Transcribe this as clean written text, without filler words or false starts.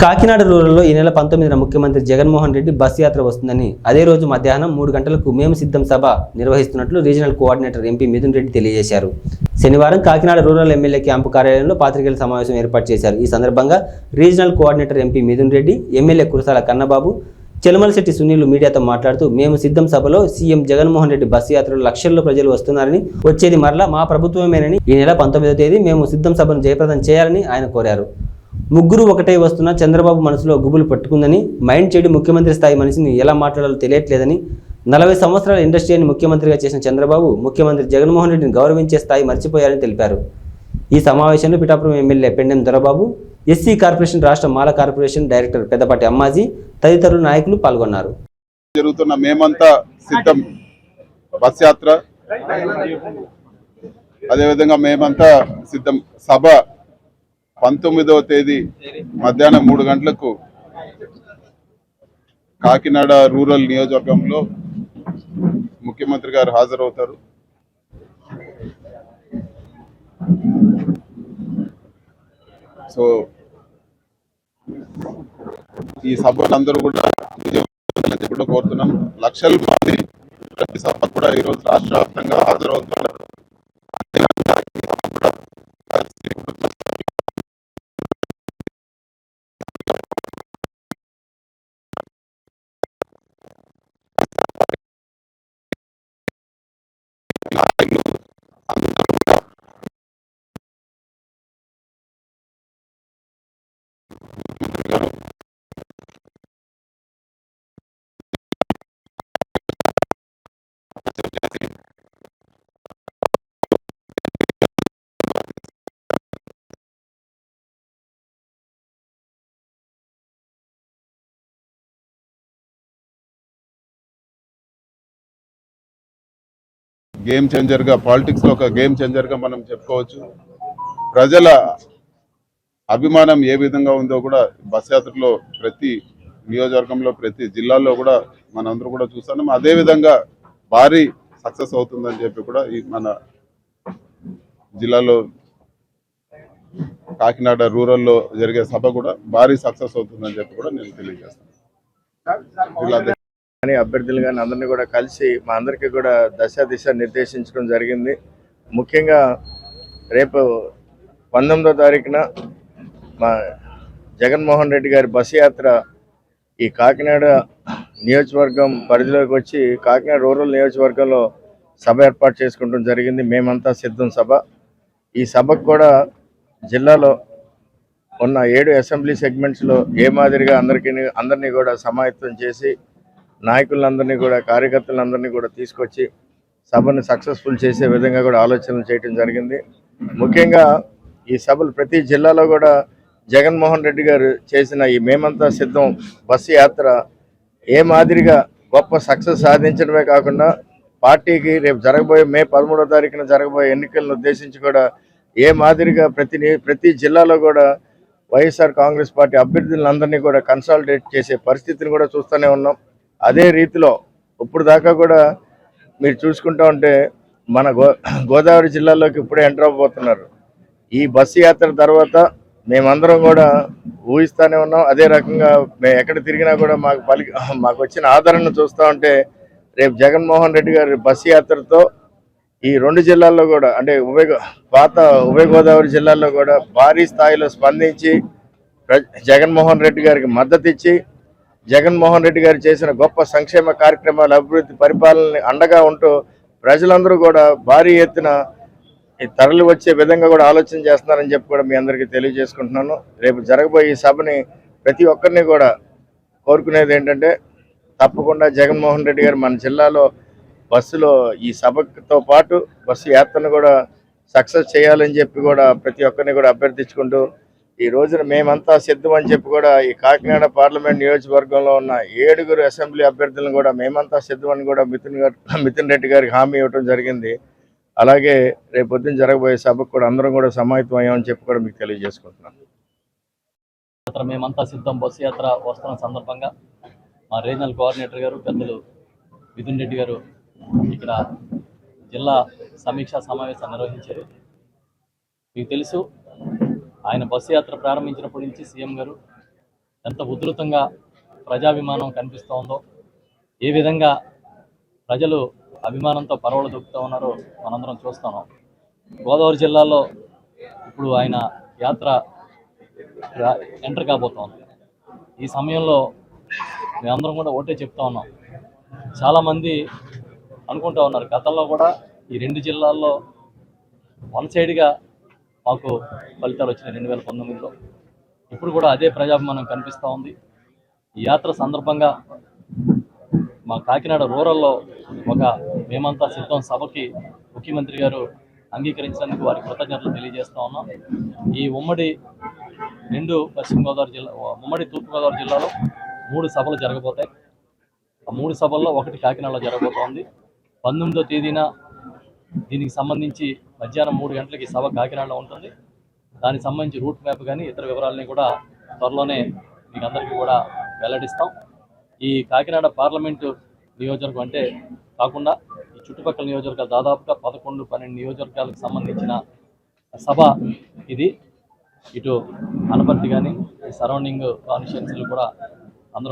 కాకినాడ రూరల్లో ఈ నెల 19న ముఖ్యమంత్రి జగన్మోహన్ రెడ్డి బస్ యాత్ర వస్తుందని, అదే రోజు మధ్యాహ్నం 3 గంటలకు మేము సిద్ధం సభ నిర్వహిస్తున్నట్లు regional coordinator MP Mithun Reddy తెలియజేశారు. శనివారం కాకినాడ రూరల్ ఎమ్మెల్యే క్యాంపు కార్యాలయంలో పాత్రికేయుల సమావేశం ఏర్పాటు చేశారు. ఈ సందర్భంగా regional coordinator MP Mithun Reddy, MLA Kurasala Kannababu, Chelamalasetti Sunil మీడియాతో మాట్లాడుతూ, మేము సిద్ధం సభలో సీఎం జగన్మోహన్ రెడ్డి బస్సు యాత్రలో లక్షల్లో ప్రజలు వస్తున్నారని, వచ్చేది మరలా మా ప్రభుత్వమేనని, ఈ నెల 19వ తేదీ మేము సిద్ధం సభను జయప్రదం చేయాలని ఆయన కోరారు. ముగ్గురు ఒకటే వస్తున్న చంద్రబాబు మనసులో గుబులు పట్టుకుందని, మైండ్ చెడు ముఖ్యమంత్రి స్థాయి మనిషిని ఎలా మాట్లాడాలో తెలియట్లేదని, 40 సంవత్సరాల ఇండస్ట్రీని ముఖ్యమంత్రిగా చేసిన చంద్రబాబు ముఖ్యమంత్రి జగన్మోహన్ రెడ్డిని గౌరవించే స్థాయి మర్చిపోయారని తెలిపారు. ఈ సమావేశంలో Pithapuram MLA Pendem Dorababu, SC corporation రాష్ట్ర మాల కార్పొరేషన్ డైరెక్టర్ పెద్దపాటి అమ్మాజీ తదితరులు నాయకులు పాల్గొన్నారు. జరుగుతున్న మేమంతా సిద్ధం బస్ యాత్ర, అదేవిధంగా మేమంతా సిద్ధం సభ 19వ తేదీ మధ్యాహ్నం 3 గంటలకు కాకినాడ రూరల్ నియోజకవర్గంలో ముఖ్యమంత్రి గారు హాజరవుతారు. సో ఈ సభలందరూ కూడా కోరుతున్నాం. లక్షల మంది ప్రతి సభ కూడా ఈరోజు రాష్ట్ర వ్యాప్తంగా హాజరవుతున్నారు. గేమ్ చేంజర్గా, పాలిటిక్స్లో ఒక గేమ్ చేంజర్గా మనం చెప్పుకోవచ్చు. ప్రజల అభిమానం ఏ విధంగా ఉందో కూడా బస్ యాత్రలో ప్రతి నియోజకవర్గంలో ప్రతి జిల్లాలో కూడా మనందరూ కూడా చూస్తున్నాం. అదేవిధంగా భారీ సక్సెస్ అవుతుందని చెప్పి కూడా ఈ మన జిల్లాలో కాకినాడ రూరల్లో జరిగే సభ కూడా భారీ సక్సెస్ అవుతుందని చెప్పి కూడా నేను తెలియజేస్తాను. అభ్యర్థులు కానీ అందరినీ కూడా కలిసి మా అందరికీ కూడా దిశ నిర్దేశించడం జరిగింది. ముఖ్యంగా రేపు 19వ తారీఖున మా జగన్మోహన్ రెడ్డి గారి బస్సు యాత్ర ఈ కాకినాడ నియోజకవర్గం పరిధిలోకి వచ్చి కాకినాడ రూరల్ నియోజకవర్గంలో సభ ఏర్పాటు చేసుకోవడం జరిగింది. మేమంతా సిద్ధం సభ. ఈ సభకు కూడా జిల్లాలో ఉన్న 7 అసెంబ్లీ సెగ్మెంట్స్లో ఏ మాదిరిగా అందరినీ కూడా సమాయత్తం చేసి నాయకులందరినీ కూడా, కార్యకర్తలందరినీ కూడా తీసుకొచ్చి సభను సక్సెస్ఫుల్ చేసే విధంగా కూడా ఆలోచనలు చేయడం జరిగింది. ముఖ్యంగా ఈ సభలు ప్రతి జిల్లాలో కూడా జగన్మోహన్ రెడ్డి గారు చేసిన ఈ మేమంతా సిద్ధం బస్సు యాత్ర ఏ మాదిరిగా గొప్ప సక్సెస్ సాధించడమే కాకుండా పార్టీకి రేపు జరగబోయే మే 13వ తారీఖున జరగబోయే ఎన్నికలను ఉద్దేశించి కూడా ఏ మాదిరిగా ప్రతి జిల్లాలో కూడా వైఎస్ఆర్ కాంగ్రెస్ పార్టీ అభ్యర్థులందరినీ కూడా కన్సాలిడేట్ చేసే పరిస్థితిని కూడా చూస్తూనే ఉన్నాం. అదే రీతిలో ఇప్పుడు దాకా కూడా మీరు చూసుకుంటూ ఉంటే మన గోదావరి జిల్లాలోకి ఇప్పుడే ఎంటర్ అవ్వబోతున్నారు. ఈ బస్సు యాత్ర తర్వాత మేమందరం కూడా ఊహిస్తూనే ఉన్నాం. అదే రకంగా మేము ఎక్కడ తిరిగినా కూడా మాకు వచ్చిన ఆదరణ చూస్తూ ఉంటే రేపు జగన్మోహన్ రెడ్డి గారి బస్సు యాత్రతో ఈ 2 జిల్లాల్లో కూడా, అంటే ఉభయ గోదావరి జిల్లాల్లో కూడా భారీ స్థాయిలో స్పందించి జగన్మోహన్ రెడ్డి గారికి మద్దతు ఇచ్చి జగన్మోహన్ రెడ్డి గారు చేసిన గొప్ప సంక్షేమ కార్యక్రమాల అభివృద్ధి పరిపాలనని అండగా ఉంటూ ప్రజలందరూ కూడా భారీ ఎత్తున తరలి వచ్చే విధంగా కూడా ఆలోచన చేస్తున్నారని చెప్పి కూడా మీ అందరికీ తెలియజేసుకుంటున్నాను. రేపు జరగబోయే ఈ సభని ప్రతి ఒక్కరిని కూడా కోరుకునేది ఏంటంటే, తప్పకుండా జగన్మోహన్ రెడ్డి గారు మన జిల్లాలో బస్సులో ఈ సభతో పాటు బస్సు యాత్రను కూడా సక్సెస్ చేయాలని చెప్పి కూడా ప్రతి ఒక్కరిని కూడా అభ్యర్థించుకుంటూ, ఈ రోజున మేమంతా సిద్ధం అని చెప్పి కూడా ఈ కాకినాడ పార్లమెంట్ నియోజకవర్గంలో ఉన్న 7 అసెంబ్లీ అభ్యర్థులను కూడా మేమంతా సిద్ధం అని కూడా మిథున్ రెడ్డి గారికి హామీ ఇవ్వడం జరిగింది. అలాగే రేపు పొద్దున జరగబోయే సభకు కూడా అందరం కూడా సమాయత్తం అయ్యామని చెప్పి కూడా మీకు తెలియజేసుకుంటున్నాను. మేమంతా సిద్ధం బస్సు యాత్ర వస్తున్న సందర్భంగా మా రీజనల్ కోఆర్డినేటర్ గారు పెద్దలు మిథున్ రెడ్డి గారు ఇక్కడ జిల్లా సమీక్షా సమావేశం నిర్వహించారు. మీకు తెలుసు, ఆయన బస్సు యాత్ర ప్రారంభించినప్పటి నుంచి సీఎం గారు ఎంత ఉధృతంగా ప్రజాభిమానం కనిపిస్తూ ఉందో, ఏ విధంగా ప్రజలు అభిమానంతో పరవళ్ళు దొక్కుతూ ఉన్నారో మనందరం చూస్తున్నాం. గోదావరి జిల్లాలో ఇప్పుడు ఆయన యాత్ర ఎంటర్ కాబోతోంది. ఈ సమయంలో మేమందరం కూడా ఒకటే చెప్తా ఉన్నాం. చాలామంది అనుకుంటా ఉన్నారు, గతంలో కూడా ఈ 2 జిల్లాల్లో వన్ సైడ్గా మాకు ఫలితాలు వచ్చినాయి 2019లో. ఇప్పుడు కూడా అదే ప్రజాభిమానం కనిపిస్తూ ఉంది. ఈ యాత్ర సందర్భంగా మా కాకినాడ రూరల్లో ఒక మేమంతా సిద్ధం సభకి ముఖ్యమంత్రి గారు అంగీకరించినందుకు వారికి కృతజ్ఞతలు తెలియజేస్తా ఉన్నాం. ఈ ఉమ్మడి తూర్పుగోదావరి జిల్లాలో 3 సభలు జరగబోతాయి. ఆ 3 సభల్లో ఒకటి కాకినాడలో జరగబోతోంది. 19వ తేదీన దీనికి సంబంధించి మధ్యాహ్నం 3 గంటలకి సభ కాకినాడలో ఉంటుంది. దానికి సంబంధించి రూట్ మ్యాప్ కానీ ఇతర వివరాలని కూడా త్వరలోనే మీకు అందరికీ కూడా వెల్లడిస్తాం. ఈ కాకినాడ పార్లమెంటు నియోజకవర్గం అంటే కాకుండా ఈ చుట్టుపక్కల నియోజకవర్గాలు దాదాపుగా 11-12 నియోజకవర్గాలకు సంబంధించిన సభ ఇది. ఇటు అనపర్తి కానీ సరౌండింగ్ కాన్స్టిట్యున్సీలు కూడా